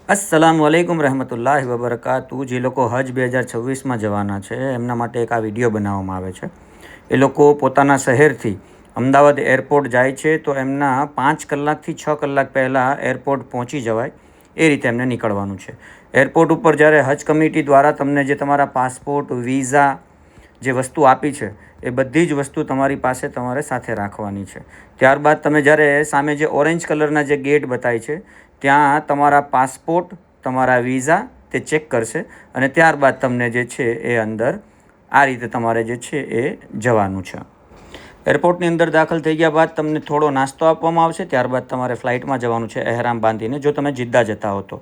अस्सलामुअलैकुम रहमतुल्लाहि वबरकातुहू। જે લોકો હજ 2026માં જવાના છે એમના માટે એક આ વિડીયો બનાવવામાં આવે છે। એ લોકો પોતાના શહેરથી અમદાવાદ એરપોર્ટ જાય છે તો એમના 5 કલાકથી 6 કલાક પહેલાં એરપોર્ટ પહોંચી જવાય એ રીતે એમને નીકળવાનું છે। એરપોર્ટ ઉપર જ્યારે હજ કમિટી દ્વારા તમને જે તમારા પાસપોર્ટ, વિઝા જે વસ્તુ આપી છે એ બધી જ વસ્તુ તમારી પાસે તમારે સાથે રાખવાની છે। ત્યારબાદ તમે જ્યારે સામે જે ઓરેન્જ કલરના જે ગેટ બતાય છે ત્યાં તમારા પાસપોર્ટ, તમારા વિઝા તે ચેક કરશે અને ત્યારબાદ તમને જે છે એ અંદર આ રીતે તમારે જે છે એ જવાનું છે। એરપોર્ટની અંદર દાખલ થઈ ગયા બાદ તમને થોડો નાસ્તો આપવામાં આવશે। ત્યારબાદ તમારે ફ્લાઇટમાં જવાનું છે એહરામ બાંધીને, જો તમે જિદ્દા જતા હો તો।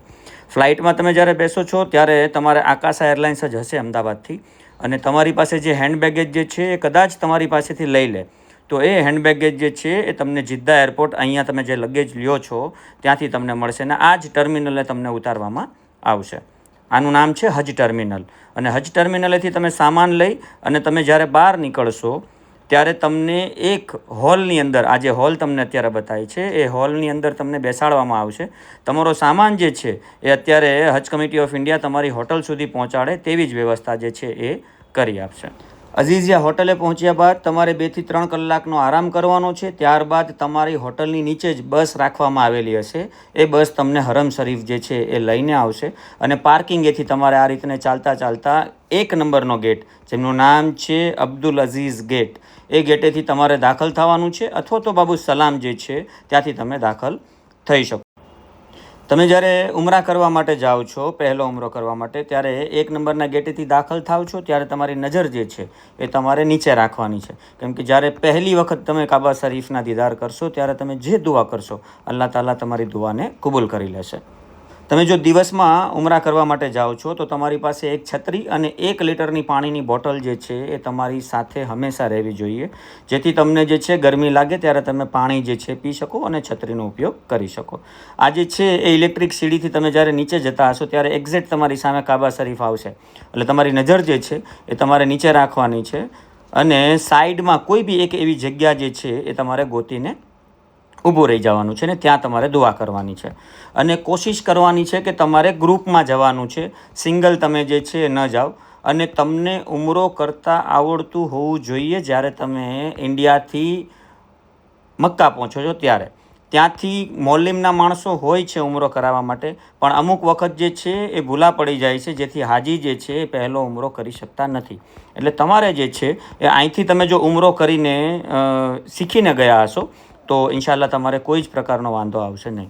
ફ્લાઇટમાં તમે જ્યારે બેસો છો ત્યારે તમારે આકાશા એરલાઇન્સ જ હશે અમદાવાદથી, અને તમારી પાસે જે હેન્ડ બેગેજ જે છે એ કદાચ તમારી પાસેથી લઈ લે તો એ હેન્ડ બેગેજ જે છે એ તમને જિદ્દા એરપોર્ટ, અહીંયા તમે જે લગેજ લ્યો છો ત્યાંથી તમને મળશે અને આ જ ટર્મિનલે તમને ઉતારવામાં આવશે। આનું નામ છે હજ ટર્મિનલ, અને હજ ટર્મિનલેથી તમે સામાન લઈ અને તમે જ્યારે બહાર નીકળશો ત્યારે તમને એક હોલની અંદર, આ જે હોલ તમને અત્યારે બતાવી છે એ હોલની અંદર તમને બેસાડવામાં આવશે। તમારો સામાન જે છે એ અત્યારે હજ કમિટી ઓફ ઇન્ડિયા તમારી હોટલ સુધી પહોંચાડે તેવી જ વ્યવસ્થા જે છે એ કરી આપશે। અઝીઝિયા હોટલે પહોંચ્યા બાદ તમારે 2 થી 3 કલાકનો આરામ કરવાનો છે। ત્યારબાદ તમારી હોટલની નીચે જ બસ રાખવામાં આવેલી હશે, એ બસ તમને હરમ શરીફ જે છે એ લઈને આવશે અને પાર્કિંગેથી તમારે આ રીતને ચાલતા ચાલતા 1 નંબરનો ગેટ, જેમનું નામ છે અબ્દુલ અઝીઝ ગેટ, એ ગેટેથી તમારે દાખલ થવાનું છે, અથવા તો બાબુ સલામ જે છે ત્યાંથી તમે દાખલ થઈ શકો। તમે જ્યારે ઉમરા કરવા માટે જાઓ છો, પહેલો ઉમરો કરવા માટે, ત્યારે 1 નંબરના ગેટેથી દાખલ થાવ છો ત્યારે તમારી નજર જે છે એ તમારે નીચે રાખવાની છે, કેમ કે જ્યારે પહેલી વખત તમે કાબા શરીફના દીદાર કરશો ત્યારે તમે જે દુઆ કરશો અલ્લાહ તાલા તમારી દુઆને કબૂલ કરી લેશે। તમે જો દિવસમાં ઉમરા કરવા માટે જાઓ છો તો તમારી પાસે એક છત્રી અને 1 લીટરની પાણીની બોટલ જે છે એ તમારી સાથે હંમેશા રહેવી જોઈએ, જેથી તમને જે છે ગરમી લાગે ત્યારે તમે પાણી જે છે પી શકો અને છત્રીનો ઉપયોગ કરી શકો। આ જે છે એ ઇલેક્ટ્રિક સીડીથી તમે જ્યારે નીચે જતા હશો ત્યારે એક્ઝેક્ટ તમારી સામે કાબા શરીફ આવશે, એટલે તમારી નજર જે છે એ તમારે નીચે રાખવાની છે અને સાઈડમાં કોઈ બી એક એવી જગ્યા જે છે એ તમારે ગોતીને ઊભું રહી જવાનું છે ને ત્યાં તમારે દુઆ કરવાની છે। અને કોશિશ કરવાની છે કે તમારે ગ્રુપમાં જવાનું છે, સિંગલ તમે જે છે ન જાઓ। અને તમને ઉમરો કરતાં આવડતું હોવું જોઈએ જ્યારે તમે ઇન્ડિયાથી મક્કા પહોંચો છો ત્યારે। ત્યાંથી મોલ્લીમના માણસો હોય છે ઉમરો કરાવવા માટે, પણ અમુક વખત જે છે એ ભૂલા પડી જાય છે, જેથી હાજી જે છે એ પહેલો ઉમરો કરી શકતા નથી। એટલે તમારે જે છે એ અહીંથી તમે જો ઉમરો કરીને શીખીને ગયા હશો તો ઇન્શાલ્લાહ તમારે કોઈ જ પ્રકારનો વાંધો આવશે નહીં।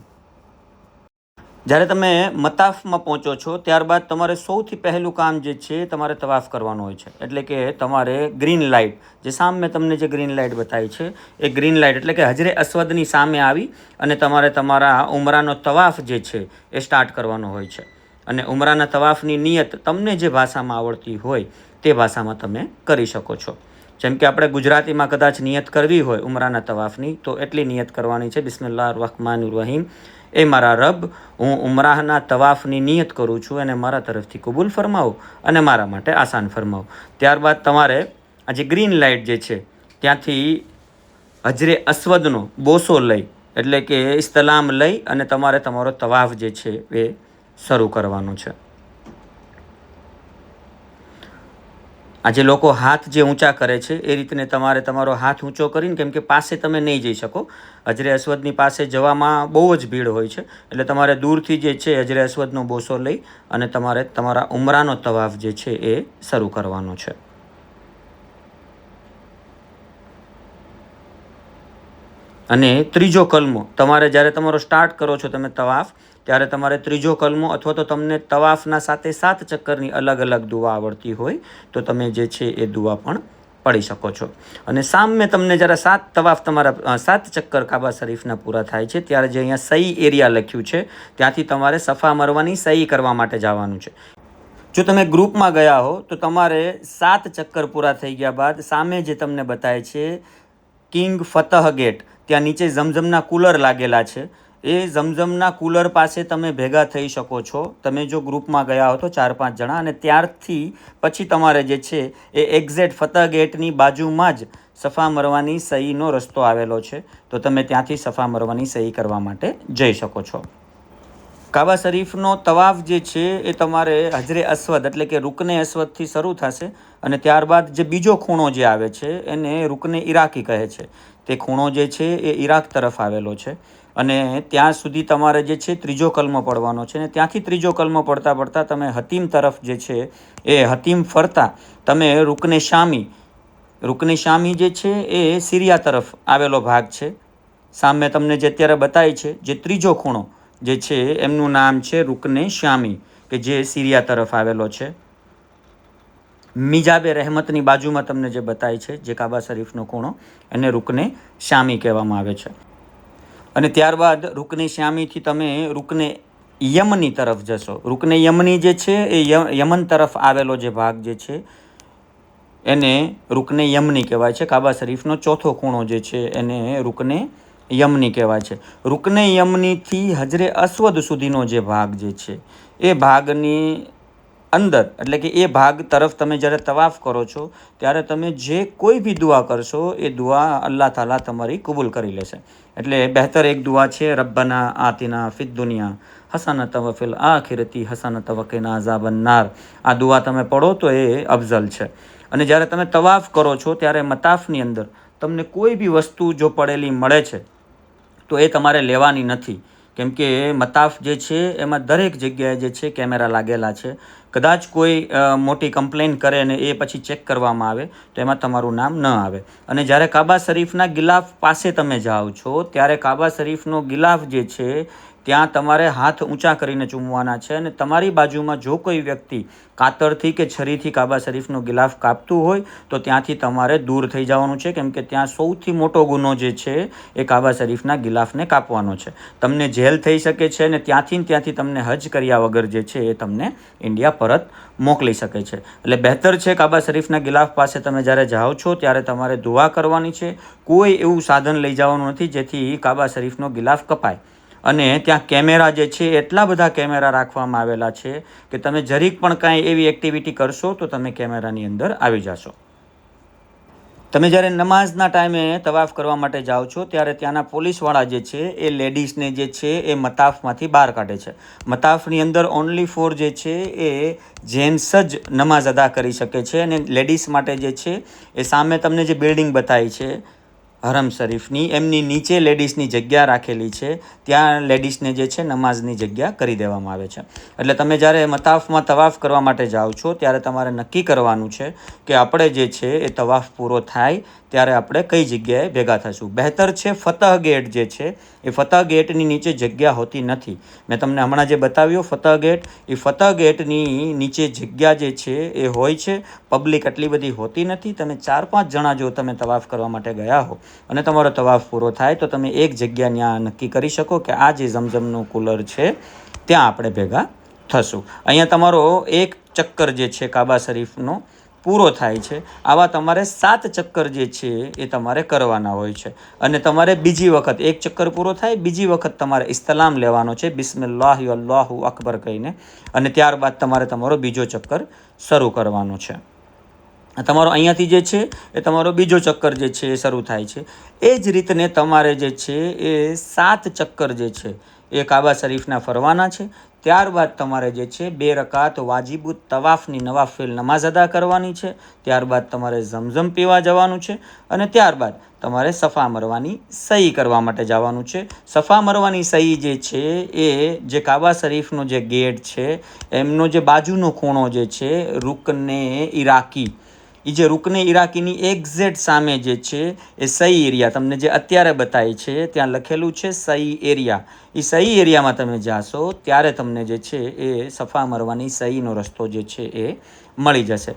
જ્યારે તમે મતાફમાં પહોંચો છો ત્યારબાદ તમારે સૌથી પહેલું કામ જે છે તમારે તવાફ કરવાનું હોય છે, એટલે કે તમારે ગ્રીન લાઇટ, જે સામે તમને જે ગ્રીન લાઇટ બતાવી છે એ ગ્રીન લાઇટ એટલે કે હજરે અસ્વદની સામે આવી અને તમારે તમારા ઉમરાનો તવાફ જે છે એ સ્ટાર્ટ કરવાનો હોય છે। અને ઉમરાના તવાફની નિયત તમને જે ભાષામાં આવડતી હોય તે ભાષામાં તમે કરી શકો છો। જેમ કે આપણે ગુજરાતીમાં કદાચ નિયત કરવી હોય ઉમરાના તવાફની તો એટલી નિયત કરવાની છે, બિસ્મિલ્લાહ રહમાનિર રહીમ, એ મારા રબ, હું ઉમરાહના તવાફની નિયત કરું છું અને મારા તરફથી કબૂલ ફરમાવો અને મારા માટે આસાન ફરમાવો। ત્યારબાદ તમારે આ જે ગ્રીન લાઇટ જે છે ત્યાંથી હજરે અસ્વદનો બોસો લઈ, એટલે કે ઇસ્તલામ લઈ અને તમારે તમારો તવાફ જે છે એ શરૂ કરવાનો છે। આજે લોકો હાથ જે ઊંચા કરે છે એ રીતને તમારે તમારો હાથ ઊંચો કરીને, કેમ કે પાસે તમે નહીં જઈ શકો, હજરે અસ્વદની પાસે જવામાં બહુ જ ભીડ હોય છે, એટલે તમારે દૂરથી જે છે હજરે અસ્વદનો બોસો લઈ અને તમારે તમારા ઉમરાનો તવાફ જે છે એ શરૂ કરવાનો છે। અને ત્રીજો કલમો તમારે જ્યારે તમારો સ્ટાર્ટ કરો છો તમે તવાફ, ત્યારે તમારે ત્રીજો કલમો, અથવા તો તમને તવાફના સાથે 7 ચક્કરની અલગ અલગ દુઆ આવડતી હોય તો તમે જે છે એ દુઆ પણ પડી શકો છો। અને સામે તમને જ્યારે 7 તવાફ તમારા 7 ચક્કર કાબા શરીફના પૂરા થાય છે ત્યારે જે અહીંયા સહી એરિયા લખ્યું છે ત્યાંથી તમારે સફા મરવાની સહી કરવા માટે જવાનું છે। જો તમે ગ્રુપમાં ગયા હો તો તમારે 7 ચક્કર પૂરા થઈ ગયા બાદ સામે જે તમને બતાવે છે કિંગ ફતહ ગેટ, ત્યાં નીચે ઝમઝમના કુલર લાગેલા છે, એ ઝમઝમના કુલર પાસે તમે ભેગા થઈ શકો છો, તમે જો ગ્રુપમાં ગયા હો તો 4-5 જણા, અને ત્યારથી પછી તમારે જે છે એ એક્ઝેક્ટ ફતહ ગેટની બાજુમાં જ સફા મરવાની સહીનો રસ્તો આવેલો છે, તો તમે ત્યાંથી સફા મરવાની સહી કરવા માટે જઈ શકો છો। કાબા શરીફનો તવાફ જે છે એ તમારે હજરે અસ્વદ એટલે કે રૂકને અસ્વદથી શરૂ થશે અને ત્યારબાદ જે બીજો ખૂણો જે આવે છે એને રૂકને ઈરાકી કહે છે. તે ખૂણો જે છે એ ઈરાક તરફ આવેલો છે અને ત્યાં સુધી તમારે જે છે ત્રીજો કલમો પડવાનો છે અને ત્યાંથી ત્રીજો કલમો પડતા પડતા તમે હતીમ તરફ જે છે એ હતીમ ફરતા તમે રૂકને શામી જે છે એ સિરિયા તરફ આવેલો ભાગ છે. સામે તમને જે અત્યારે બતાવી છે જે ત્રીજો ખૂણો જે છે એમનું નામ છે રૂકને શામી કે જે સિરિયા તરફ આવેલો છે. મિજાબે રહેમતની બાજુમાં તમને જે બતાવી છે જે કાબા શરીફનો ખૂણો એને રૂકને શામી કહેવામાં આવે છે. અને ત્યારબાદ રૂકને શામીથી તમે રૂકને યમની તરફ જશો. રૂકને યમની જે છે એ યમન તરફ આવેલો જે ભાગ જે છે એને રૂકને યમની કહેવાય છે. કાબા શરીફનો ચોથો ખૂણો જે છે એને રૂકને યમની કહેવાય છે. રૂકને યમનીથી હજરે અસ્વદ સુધીનો જે ભાગ જે છે એ ભાગની અંદર એટલે કે એ ભાગ તરફ તમે જ્યારે તવાફ કરો છો ત્યારે તમે જે કોઈ બી દુઆ કરશો એ દુઆ અલ્લાહ તાલા તમારી કબૂલ કરી લેશે. એટલે બહેતર એક દુઆ છે રબ્બના આતિના ફિદ દુનિયા હસનત વ ફિલ આખિરતી હસનત વ કિના અઝાબન નાર. આ દુઆ તમે પઢો તો એ અફઝલ છે. અને જ્યારે તમે તવાફ કરો છો ત્યારે મતાફની અંદર તમને કોઈ બી વસ્તુ જો પડેલી મળે છે તો એ તમારે લેવાની નથી. કેમ કે મતાફ જે છે એમાં દરેક જગ્યાએ જે છે કેમેરા લાગેલા છે. કદાચ કોઈ મોટી કમ્પ્લેન કરે ને એ પછી ચેક કરવામાં આવે તો એમાં તમારું નામ ન આવે. અને જ્યારે કાબા શરીફના ગિલાફ પાસે તમે જાઓ છો ત્યારે કાબા શરીફનો ગિલાફ જે છે ત્યાં તમારે હાથ ઊંચા કરીને ચૂમવાના છે અને તમારી બાજુમાં જો કોઈ વ્યક્તિ કાતરથી કે છરીથી કાબા શરીફનો ગિલાફ કાપતું હોય તો ત્યાંથી તમારે દૂર થઈ જવાનું છે. કેમ કે ત્યાં સૌથી મોટો ગુનો જે છે એ કાબા શરીફના ગિલાફને કાપવાનો છે. તમને જેલ થઈ શકે છે અને ત્યાંથી તમને હજ કર્યા વગર જે છે એ તમને ઇન્ડિયા પરત મોકલી શકે છે. એટલે બહેતર છે કાબા શરીફના ગિલાફ પાસે તમે જ્યારે જાઓ છો ત્યારે તમારે દુઆ કરવાની છે. કોઈ એવું સાધન લઈ જવાનું નથી જેથી કાબા શરીફનો ગિલાફ કપાય. અને ત્યાં કેમેરા જે છે એટલા બધા કેમેરા રાખવામાં આવેલા છે કે તમે જરીક પણ કાંઈ એવી એક્ટિવિટી કરશો તો તમે કેમેરાની અંદર આવી જશો. તમે જ્યારે નમાઝના ટાઈમે તવાફ કરવા માટે જાઓ છો ત્યારે ત્યાંના પોલીસવાળા જે છે એ લેડીઝને જે છે એ મતાફમાંથી બહાર કાઢે છે. મતાફની અંદર ઓનલી ફોર જે છે એ જેન્ટ્સ જ નમાઝ અદા કરી શકે છે અને લેડીઝ માટે જે છે એ સામે તમને જે બિલ્ડિંગ બતાવી છે હરમ શરીફની એમની નીચે લેડીઝની જગ્યા રાખેલી છે. ત્યાં લેડીઝને જે છે નમાઝની જગ્યા કરી દેવામાં આવે છે. એટલે તમે જ્યારે મતાફમાં તવાફ કરવા માટે જાઓ છો ત્યારે તમારે નક્કી કરવાનું છે કે આપણે જે છે એ તવાફ પૂરો થાય ત્યારે આપણે કઈ જગ્યાએ ભેગા થશું. બહેતર છે ફતહ ગેટ જે છે એ ફતહ ગેટની નીચે જગ્યા હોતી નથી. મેં તમને હમણાં જે બતાવ્યો ફતહ ગેટ એ ફતહ ગેટની નીચે જગ્યા જે છે એ હોય છે. પબ્લિક એટલી બધી હોતી નથી. તમે 4-5 જણા જો તમે તવાફ કરવા માટે ગયા હો અને તમારો તવાફ પૂરો થાય તો તમે એક જગ્યા ત્યાં નક્કી કરી શકો કે આ જે ઝમઝમનું કુલર છે ત્યાં આપણે ભેગા થશું. અહીંયા તમારો એક ચક્કર જે છે કાબા શરીફનો પૂરો થાય છે. આવા તમારે 7 ચક્કર જે છે એ તમારે કરવાના હોય છે. અને તમારે બીજી વખત એક ચક્કર પૂરો થાય બીજી વખત તમારે ઇસ્તલામ લેવાનો છે બિસ્મિલ્લાહ અલ્લાહુ અકબર કહીને અને ત્યારબાદ તમારે તમારો બીજો ચક્કર શરૂ કરવાનો છે. તમારો અહીંયાથી જે છે એ તમારો બીજો ચક્કર જે છે એ શરૂ થાય છે. એ જ રીતને તમારે જે છે એ 7 ચક્કર જે છે એ કાબા શરીફના ફરવાના છે. ત્યારબાદ તમારે જે છે 2 રકાત વાજિબુ તવાફની નવાફિલ નમાઝ અદા કરવાની છે. ત્યારબાદ તમારે ઝમઝમ પીવા જવાનું છે અને ત્યારબાદ તમારે સફા મરવાની સહી કરવા માટે જવાનું છે. સફા મરવાની સહી જે છે એ જે કાબા શરીફનો જે ગેટ છે એમનો જે બાજુનો ખૂણો જે છે રૂકને ઈરાકી એ જે રૂકને ઈરાકીની એક્ઝેક્ટ સામે જે છે એ સહી એરિયા તમને જે અત્યારે બતાવી છે ત્યાં લખેલું છે સહી એરિયા. એ સહી એરિયામાં તમે જાશો ત્યારે તમને જે છે એ સફા મરવાની સહીનો રસ્તો જે છે એ મળી જશે.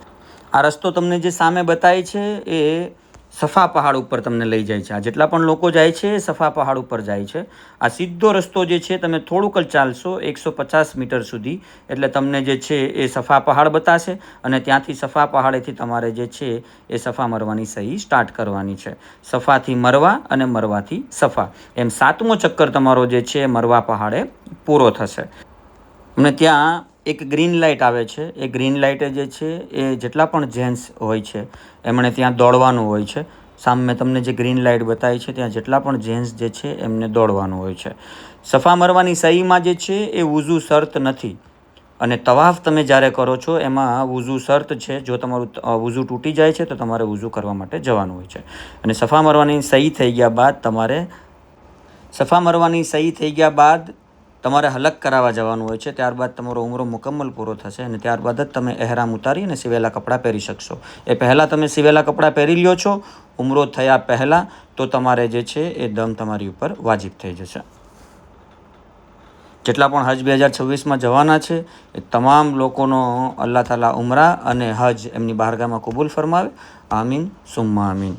આ રસ્તો તમને જે સામે બતાવી છે એ સફા પહાડ ઉપર તમને લઈ જાય છે. આ જેટલા પણ લોકો જાય છે એ સફા પહાડ ઉપર જાય છે. આ સીધો રસ્તો જે છે તમે થોડુંક જ ચાલશો 150 મીટર સુધી એટલે તમને જે છે એ સફા પહાડ બતાશે અને ત્યાંથી સફા પહાડેથી તમારે જે છે એ સફા મરવાની સહી સ્ટાર્ટ કરવાની છે. સફાથી મરવા અને મરવાથી સફા એમ 7મો ચક્કર તમારો જે છે મરવા પહાડે પૂરો થશે. અને ત્યાં એક ગ્રીન લાઇટ આવે છે. એ ગ્રીન લાઇટે જે છે એ જેટલા પણ જેન્ટ્સ હોય છે એમણે ત્યાં દોડવાનું હોય છે. સામે મેં તમને જે ગ્રીન લાઇટ બતાવી છે ત્યાં જેટલા પણ જેન્ટ્સ જે છે એમને દોડવાનું હોય છે. સફા મરવાની સહીમાં જે છે એ વુઝુ શરત નથી, અને તવાફ તમે જ્યારે કરો છો એમાં વુઝુ શરત છે. જો તમારું વુઝુ તૂટી જાય છે તો તમારે વુઝુ કરવા માટે જવાનું હોય છે. અને સફા મરવાની સહી થઈ ગયા બાદ તમારે હલક કરાવવા જવાનું હોય છે. ત્યારબાદ તમારો ઉમરો મુકમ્મલ પૂરો થશે અને ત્યારબાદ જ તમે એહરામ ઉતારી અને સિવેલા કપડાં પહેરી શકશો. એ પહેલાં તમે સિવેલા કપડાં પહેરી લ્યો છો ઉમરો થયા પહેલાં, તો તમારે જે છે એ દમ તમારી ઉપર વાજિબ થઈ જશે. જેટલા પણ હજ 2026માં જવાના છે એ તમામ લોકોનો અલ્લાહ તાલા ઉમરા અને હજ એમની બારગાહમાં કબૂલ ફરમાવે. આમીન સુમ્મા આમીન.